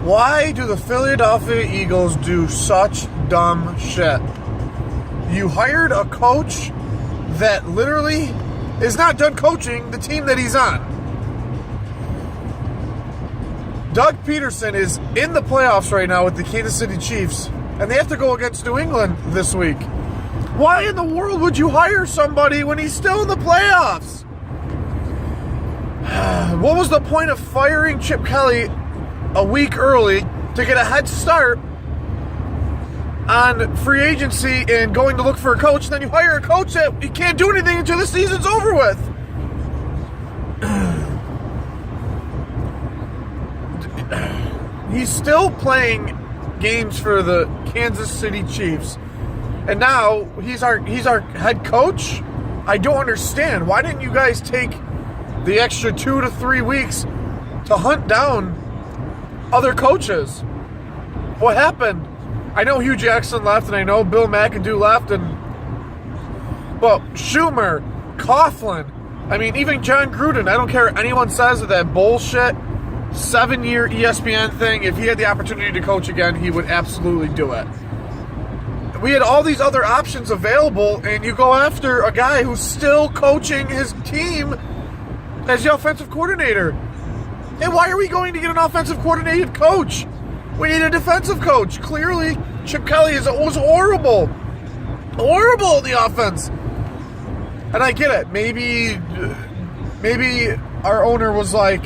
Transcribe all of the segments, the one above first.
Why do the Philadelphia Eagles do such dumb shit? You hired a coach that literally is not done coaching the team that he's on. Doug Pedersen is in the playoffs right now with the Kansas City Chiefs, and they have to go against New England this week. Why in the world would you hire somebody when he's still in the playoffs? What was the point of firing Chip Kelly a week early to get a head start on free agency and going to look for a coach, and then you hire a coach that you can't do anything until the season's over with? He's still playing games for the Kansas City Chiefs, and now he's our head coach. I don't understand. Why didn't you guys take the extra 2 to 3 weeks to hunt down other coaches? What happened? I know Hugh Jackson left, and I know Bill McAdoo left, but Schumer, Coughlin, I mean, even John Gruden, I don't care what anyone says of that bullshit 7-year ESPN thing. If he had the opportunity to coach again, he would absolutely do it. We had all these other options available, and you go after a guy who's still coaching his team as the offensive coordinator. And why are we going to get an offensive coordinated coach? We need a defensive coach. Clearly, Chip Kelly was horrible. Horrible in the offense. And I get it. Maybe our owner was like,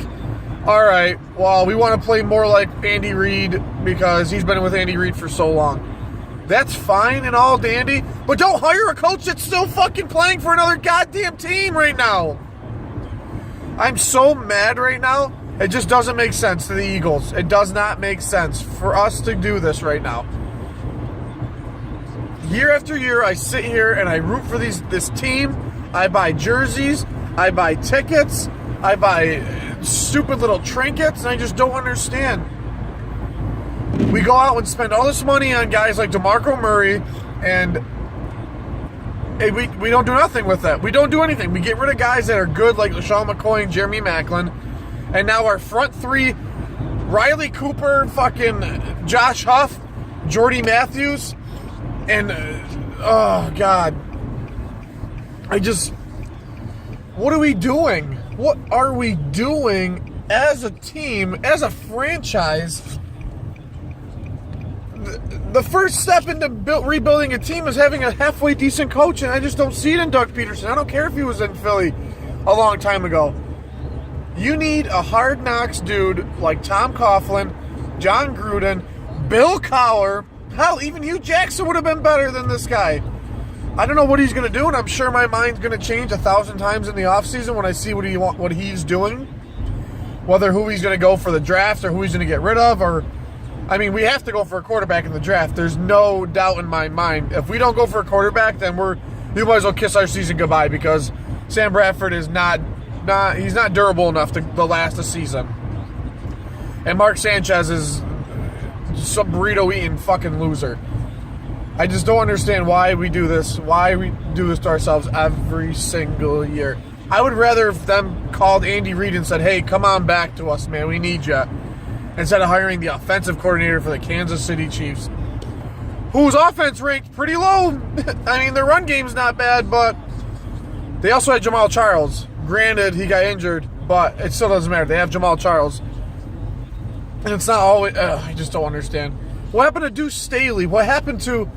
all right, well, we want to play more like Andy Reid because he's been with Andy Reid for so long. That's fine and all dandy, but don't hire a coach that's still fucking playing for another goddamn team right now. I'm so mad right now. It just doesn't make sense to the Eagles. It does not make sense for us to do this right now. Year after year, I sit here and I root for this team. I buy jerseys. I buy tickets. I buy stupid little trinkets, and I just don't understand. We go out and spend all this money on guys like DeMarco Murray, and we don't do nothing with that. We don't do anything. We get rid of guys that are good like LaShawn McCoy and Jeremy Maclin, and now our front three, Riley Cooper, fucking Josh Huff, Jordy Matthews, and oh God. What are we doing? What are we doing as a team, as a franchise? The first step into rebuilding a team is having a halfway decent coach, and I just don't see it in Doug Pedersen. I don't care if he was in Philly a long time ago. You need a hard knocks dude like Tom Coughlin, John Gruden, Bill Cowher. Hell, even Hugh Jackson would have been better than this guy. I don't know what he's going to do, and I'm sure my mind's going to change 1,000 times in the offseason when I see what he's doing. Whether who he's going to go for the draft or who he's going to get rid of. We have to go for a quarterback in the draft. There's no doubt in my mind. If we don't go for a quarterback, then you might as well kiss our season goodbye, because Sam Bradford is he's not durable enough to last a season. And Mark Sanchez is some burrito-eating fucking loser. I just don't understand why we do this. Why we do this to ourselves every single year. I would rather if them called Andy Reid and said, hey, come on back to us, man. We need you. Instead of hiring the offensive coordinator for the Kansas City Chiefs, whose offense ranked pretty low. I mean, their run game's not bad, but they also had Jamal Charles. Granted, he got injured, but it still doesn't matter. They have Jamal Charles. And it's not always... I just don't understand. What happened to Deuce Staley? What happened to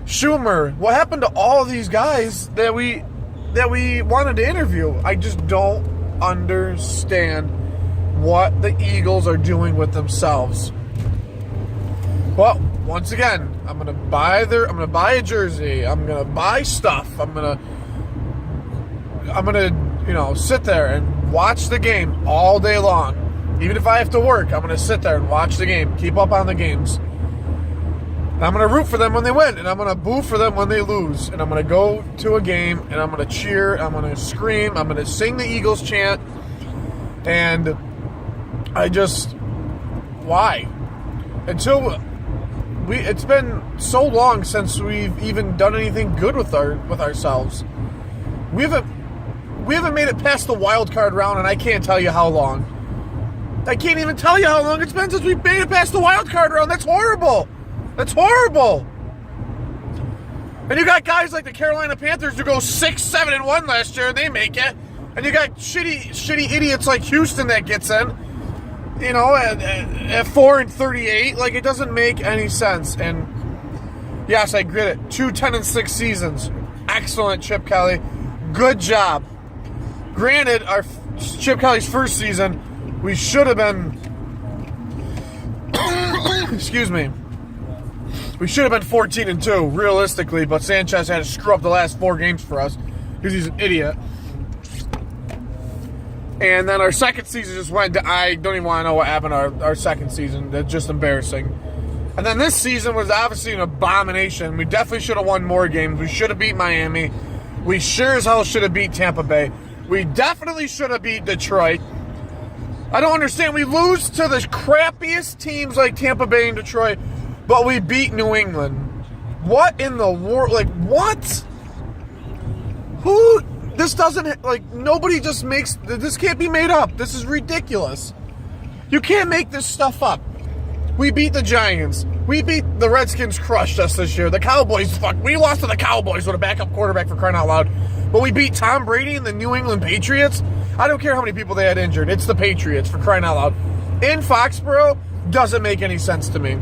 Schumer? What happened to all these guys that we wanted to interview? I just don't understand what the Eagles are doing with themselves. Well, once again, I'm gonna buy a jersey. I'm gonna buy stuff. I'm gonna sit there and watch the game all day long. Even if I have to work, I'm gonna sit there and watch the game, keep up on the games. And I'm gonna root for them when they win, and I'm gonna boo for them when they lose. And I'm gonna go to a game and I'm gonna cheer, I'm gonna scream, I'm gonna sing the Eagles chant, and why? It's been so long since we've even done anything good with ourselves. We haven't made it past the wild card round, and I can't tell you how long. I can't even tell you how long it's been since we made it past the wild card round. That's horrible. That's horrible. And you got guys like the Carolina Panthers who go 6-7-1 last year and they make it. And you got shitty idiots like Houston that gets in. You know, at 4-38, like it doesn't make any sense. And yes, I get it. 2 10-6 seasons. Excellent, Chip Kelly. Good job. Granted, our Chip Kelly's first season, we should have been. Excuse me. We should have been 14-2, realistically, but Sanchez had to screw up the last 4 games for us because he's an idiot. And then our second season just went. I don't even want to know what happened our second season. That's just embarrassing. And then this season was obviously an abomination. We definitely should have won more games. We should have beat Miami. We sure as hell should have beat Tampa Bay. We definitely should have beat Detroit. I don't understand. We lose to the crappiest teams like Tampa Bay and Detroit, but we beat New England. What in the world? Like, what? Who? This doesn't, like, nobody just makes, this can't be made up. This is ridiculous. You can't make this stuff up. We beat the Giants. We beat the Redskins, crushed us this year. The Cowboys, we lost to the Cowboys with a backup quarterback for crying out loud. But we beat Tom Brady and the New England Patriots. I don't care how many people they had injured. It's the Patriots for crying out loud. In Foxborough, doesn't make any sense to me.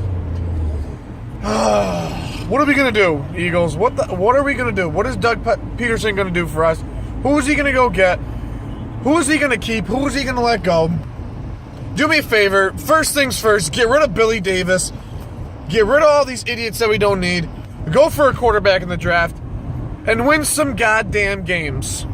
What are we going to do, Eagles? What are we going to do? What is Doug Pedersen going to do for us? Who is he going to go get? Who is he going to keep? Who is he going to let go? Do me a favor. First things first, get rid of Billy Davis. Get rid of all these idiots that we don't need. Go for a quarterback in the draft. And win some goddamn games.